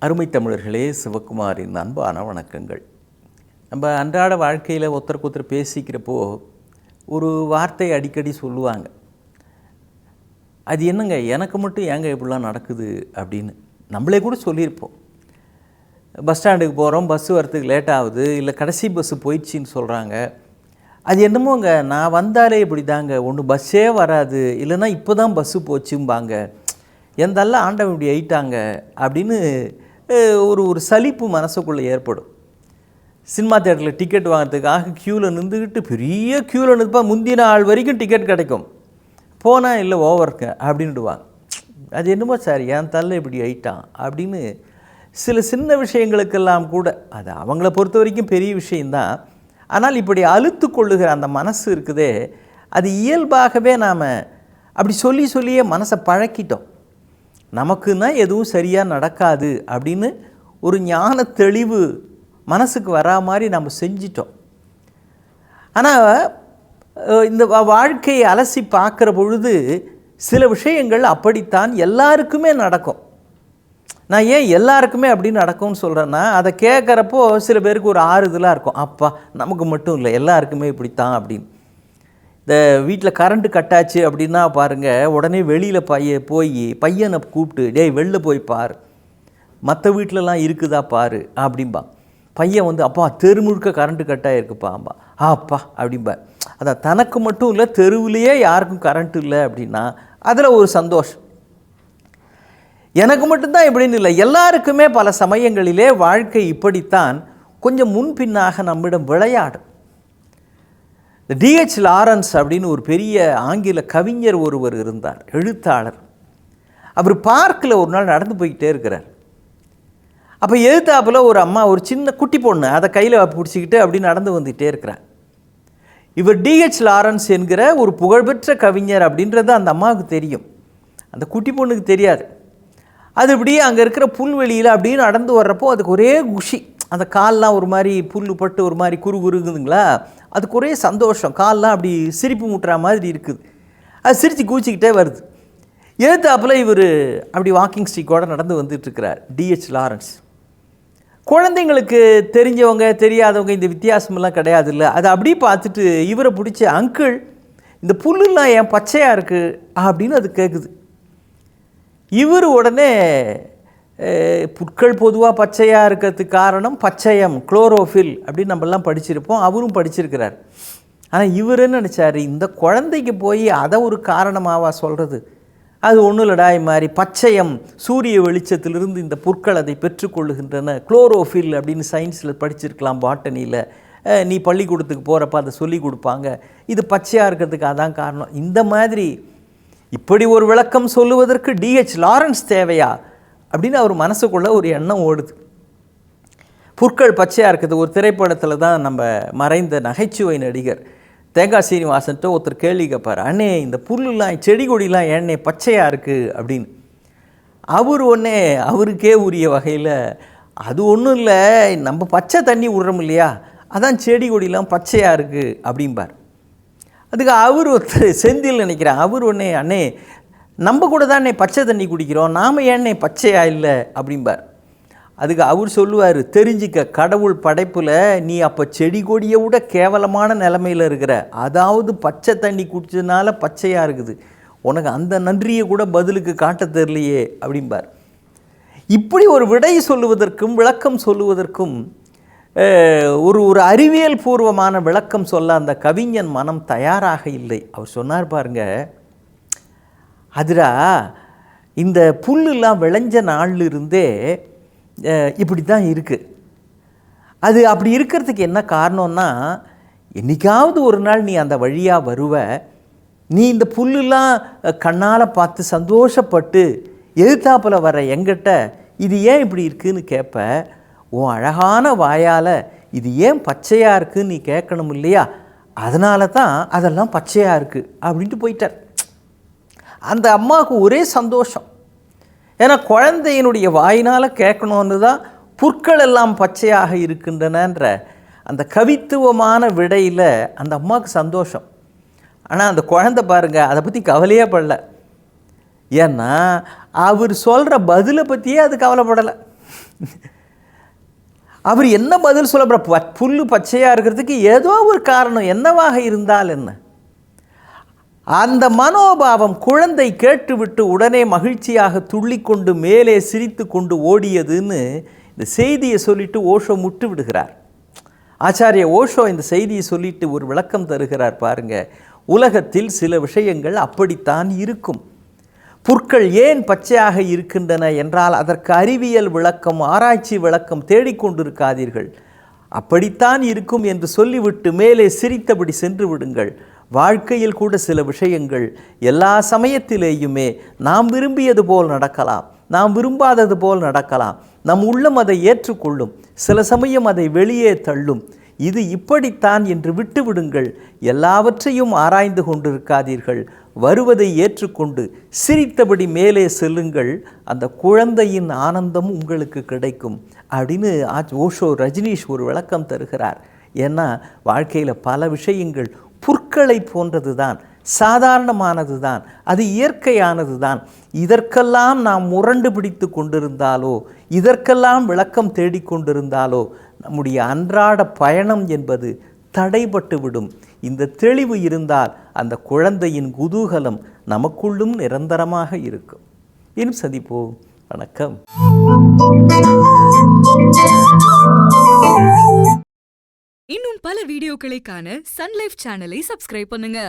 அருமை தமிழர்களே, சிவகுமாரின் அன்பான வணக்கங்கள். நம்ம அன்றாட வாழ்க்கையில் ஒருத்தருக்கு ஒருத்தர் பேசிக்கிறப்போ ஒரு வார்த்தை அடிக்கடி சொல்லுவாங்க. அது என்னங்க, எனக்கு மட்டும் ஏங்க இப்படிலாம் நடக்குது அப்படின்னு நம்மளே கூட சொல்லியிருப்போம். பஸ் ஸ்டாண்டுக்கு போகிறோம், பஸ்ஸு வரத்துக்கு லேட் ஆகுது, இல்லை கடைசி பஸ்ஸு போயிடுச்சின்னு சொல்கிறாங்க. அது என்னமோங்க, நான் வந்தாலே இப்படி தாங்க, ஒன்று பஸ்ஸே வராது, இல்லைன்னா இப்போ தான் பஸ்ஸு போச்சும்பாங்க, எந்தெல்லாம் ஆண்டவன் இப்படி ஆயிட்டாங்க அப்படின்னு ஒரு சலிப்பு மனசுக்குள்ளே ஏற்படும். சினிமா தேட்டரில் டிக்கெட் வாங்கிறதுக்காக க்யூவில் நின்றுக்கிட்டு பெரிய க்யூவில் நிற்பா, முந்தின ஆள் வரைக்கும் டிக்கெட் கிடைக்கும், போனால் இல்லை ஓவருக்கு அப்படின்டுவாங்க. அது என்னமோ சார் என் தள்ள இப்படி ஆயிட்டான் அப்படின்னு சில சின்ன விஷயங்களுக்கெல்லாம் கூட, அது அவங்கள பொறுத்த வரைக்கும் பெரிய விஷயந்தான். ஆனால் இப்படி அழுத்து கொள்ளுகிற அந்த மனசு இருக்குதே, அது இயல்பாகவே நாம் அப்படி சொல்லியே மனசை பழக்கிட்டோம். நமக்குன்னா எதுவும் சரியாக நடக்காது அப்படின்னு ஒரு ஞான தெளிவு மனசுக்கு வரா மாதிரி நம்ம செஞ்சிட்டோம். ஆனால் இந்த வாழ்க்கையை அலசி பார்க்குற பொழுது சில விஷயங்கள் அப்படித்தான் எல்லாருக்குமே நடக்கும். நான் ஏன் எல்லாருக்குமே அப்படின்னு நடக்கும்னு சொல்கிறேன்னா, அதை கேட்குறப்போ சில பேருக்கு ஒரு ஆறுதலாக இருக்கும், அப்பா நமக்கு மட்டும் இல்லை எல்லாருக்குமே இப்படித்தான் அப்படின்னு. இந்த வீட்டில் கரண்ட்டு கட்டாச்சு அப்படின்னா பாருங்கள், உடனே வெளியில் பையனை கூப்பிட்டு, டேய் வெளில போய் பார், மற்ற வீட்டிலலாம் இருக்குதா பாரு அப்படின்பா. பையன் வந்து அப்பா தெரு முழுக்க கரண்ட்டு கட்டாக இருக்குப்பாம்பா, அப்பா அப்படின்பா. அதான் தனக்கு மட்டும் இல்லை, தெருவிலேயே யாருக்கும் கரண்ட்டு இல்லை அப்படின்னா அதில் ஒரு சந்தோஷம். எனக்கு மட்டும்தான் இப்படின்னு இல்லை, எல்லாருக்குமே பல சமயங்களிலே வாழ்க்கை இப்படித்தான் கொஞ்சம் முன்பின்னாக நம்மிடம் விளையாடும். இந்த டிஹெச் லாரன்ஸ் அப்படின்னு ஒரு பெரிய ஆங்கில கவிஞர் ஒருவர் இருந்தார், எழுத்தாளர். அவர் பார்க்கில் ஒரு நாள் நடந்து போய்கிட்டே இருக்கிறார். அப்போ எழுத்தாப்பில் ஒரு அம்மா, ஒரு சின்ன குட்டி பொண்ணு, அதை கையில் பிடிச்சிக்கிட்டு அப்படி நடந்து வந்துகிட்டே இருக்கிறார். இவர் டிஹெச் லாரன்ஸ் என்கிற ஒரு புகழ்பெற்ற கவிஞர் அப்படின்றது அந்த அம்மாவுக்கு தெரியும், அந்த குட்டி பொண்ணுக்கு தெரியாது. அது இப்படியே அங்கே இருக்கிற புல்வெளியில் அப்படியே நடந்து வர்றப்போ அதுக்கு ஒரே குஷி, அந்த கால்லாம் ஒரு மாதிரி புல் பட்டு ஒரு மாதிரி குறுகுறுங்குதுங்களா, அதுக்கு ஒரே சந்தோஷம், கால்லாம் அப்படி சிரிப்பு முட்டுற மாதிரி இருக்குது. அது சிரித்து கூச்சிக்கிட்டே வருது. எழுத்தாப்பில் இவர் அப்படி வாக்கிங் ஸ்டிக்கோடு நடந்து வந்துட்டுருக்கிறார் டிஹெச் லாரன்ஸ். குழந்தைங்களுக்கு தெரிஞ்சவங்க தெரியாதவங்க இந்த வித்தியாசமெல்லாம் கிடையாது இல்லை, அதை அப்படியே பார்த்துட்டு இவரை பிடிச்ச, அங்கிள் இந்த புல்லுலாம் ஏன் பச்சையாக இருக்குது அப்படின்னு அது கேட்குது. இவர் உடனே, புட்கள் பொதுவாக பச்சையாக இருக்கிறதுக்கு காரணம் பச்சையம், குளோரோஃபில் அப்படின்னு நம்மெல்லாம் படிச்சிருப்போம், அவரும் படிச்சிருக்கிறார். ஆனால் இவர் என்ன நினச்சார், இந்த குழந்தைக்கு போய் அதை ஒரு காரணமாவா சொல்கிறது, அது ஒன்றும் இல்லடா, இது மாதிரி பச்சையம் சூரிய வெளிச்சத்திலிருந்து இந்த புற்கள் அதை பெற்றுக்கொள்ளுகின்றன, குளோரோஃபில் அப்படின்னு சயின்ஸில் படிச்சிருக்கலாம், பாட்டனியில் நீ பள்ளிக்கூடத்துக்கு போகிறப்ப அதை சொல்லி கொடுப்பாங்க, இது பச்சையாக இருக்கிறதுக்கு அதான் காரணம். இந்த மாதிரி இப்படி ஒரு விளக்கம் சொல்லுவதற்கு டிஹெச் லாரன்ஸ் தேவையா அப்படின்னு அவர் மனசுக்குள்ளே ஒரு எண்ணம் ஓடுது. புற்கள் பச்சையாக இருக்குது. ஒரு திரைப்படத்தில் தான் நம்ம மறைந்த நகைச்சுவை நடிகர் தேங்காய் சீனிவாசன்ட்டு ஒருத்தர் கேள்வி கேட்பார், அண்ணே இந்த புல்லுலாம் செடி கொடிலாம் ஏன்னே பச்சையாக இருக்குது அப்படின்னு. அவர் ஒன்றே அவருக்கே உரிய வகையில், அது ஒன்றும் இல்லை, நம்ம பச்சை தண்ணி விடுறோம் இல்லையா, அதான் செடி கொடிலாம் பச்சையாக இருக்குது அப்படிம்பார். அதுக்கு அவர் ஒருத்தர் செந்தில் நினைக்கிறேன், அவர் ஒன்றே, அண்ணே நம்ம கூட தான் பச்சை தண்ணி குடிக்கிறோம், நாம் ஏன்னே பச்சையாக இல்லை அப்படிம்பார். அதுக்கு அவர் சொல்லுவார், தெரிஞ்சிக்க, கடவுள் படைப்பில் நீ அப்போ செடி கொடியை விட கேவலமான நிலைமையில் இருக்கிற, அதாவது பச்சை தண்ணி குடிச்சதுனால பச்சையாக இருக்குது, உனக்கு அந்த நன்றியை கூட பதிலுக்கு காட்ட தெரியலையே அப்படிம்பார். இப்படி ஒரு விடை சொல்லுவதற்கும் விளக்கம் சொல்லுவதற்கும் ஒரு அறிவியல் பூர்வமான விளக்கம் சொல்ல அந்த கவிஞன் மனம் தயாராக இல்லை. அவர் சொன்னார் பாருங்க, அதுடா இந்த புல்லுலாம் விளைஞ்ச நாள்லிருந்தே இப்படி தான் இருக்குது. அது அப்படி இருக்கிறதுக்கு என்ன காரணம்னா, என்றைக்காவது ஒரு நாள் நீ அந்த வழியாக வருவ, நீ இந்த புல்லுலாம் கண்ணால் பார்த்து சந்தோஷப்பட்டு எழுத்தாப்பில் வர எங்கிட்ட இது ஏன் இப்படி இருக்குதுன்னு கேட்ப, உன் அழகான வாயால் இது ஏன் பச்சையாக இருக்குதுன்னு நீ கேட்கணும் இல்லையா, அதனால தான் அதெல்லாம் பச்சையாக இருக்குது அப்படின்ட்டு போயிட்டார். அந்த அம்மாவுக்கு ஒரே சந்தோஷம், ஏன்னா குழந்தையினுடைய வாயினால் கேட்கணுன்னு தான் புற்கள் எல்லாம் பச்சையாக இருக்கின்றனன்ற அந்த கவித்துவமான விடையில் அந்த அம்மாவுக்கு சந்தோஷம். ஆனால் அந்த குழந்தை பாருங்கள் அதை பற்றி கவலையே படல. ஏன்னா அவர் சொல்கிற பதிலை பற்றியே அது கவலைப்படலை. அவர் என்ன பதில் சொல்ல, புல் பச்சையாக இருக்கிறதுக்கு ஏதோ ஒரு காரணம், என்னவாக இருந்தால் என்ன? அந்த மனோபாவம் குழந்தை கேட்டுவிட்டு உடனே மகிழ்ச்சியாக துள்ளிக்கொண்டு மேலே சிரித்து கொண்டு ஓடியதுன்னு இந்த செய்தியை சொல்லிட்டு ஓஷோ முட்டு விடுகிறார். ஆச்சாரிய ஓஷோ இந்த செய்தியை சொல்லிட்டு ஒரு விளக்கம் தருகிறார் பாருங்க. உலகத்தில் சில விஷயங்கள் அப்படித்தான் இருக்கும். புற்கள் ஏன் பச்சையாக இருக்கின்றன என்றால் அதற்கு அறிவியல் விளக்கம், ஆராய்ச்சி விளக்கம் தேடிக்கொண்டிருக்காதீர்கள். அப்படித்தான் இருக்கும் என்று சொல்லிவிட்டு மேலே சிரித்தபடி சென்று விடுங்கள். வாழ்க்கையில் கூட சில விஷயங்கள் எல்லா சமயத்திலேயுமே நாம் விரும்பியது போல் நடக்கலாம், நாம் விரும்பாதது போல் நடக்கலாம். நம் உள்ளம் அதை ஏற்றுக்கொள்ளும், சில சமயம் அதை வெளியே தள்ளும். இது இப்படித்தான் என்று விட்டுவிடுங்கள். எல்லாவற்றையும் ஆராய்ந்து கொண்டிருக்காதீர்கள். வருவதை ஏற்றுக்கொண்டு சிரித்தபடி மேலே செல்லுங்கள். அந்த குழந்தையின் ஆனந்தம் உங்களுக்கு கிடைக்கும் அப்படின்னு ஓஷோ ரஜினீஷ் ஒரு விளக்கம் தருகிறார். ஏன்னா வாழ்க்கையில் பல விஷயங்கள் புற்களை போன்றது தான், சாதாரணமானது தான், அது இயற்கையானது தான். இதற்கெல்லாம் நாம் முரண்டு பிடித்து கொண்டிருந்தாலோ, இதற்கெல்லாம் விளக்கம் தேடிக்கொண்டிருந்தாலோ நம்முடைய அன்றாட பயணம் என்பது தடைபட்டுவிடும். இந்த தெளிவு இருந்தால் அந்த குழந்தையின் குதூகலம் நமக்குள்ளும் நிரந்தரமாக இருக்கும். இன்னும் சந்திப்போம். வணக்கம். இன்னும் பல வீடியோக்களை காண சன் லைஃப் சேனலை சப்ஸ்கிரைப் பண்ணுங்க.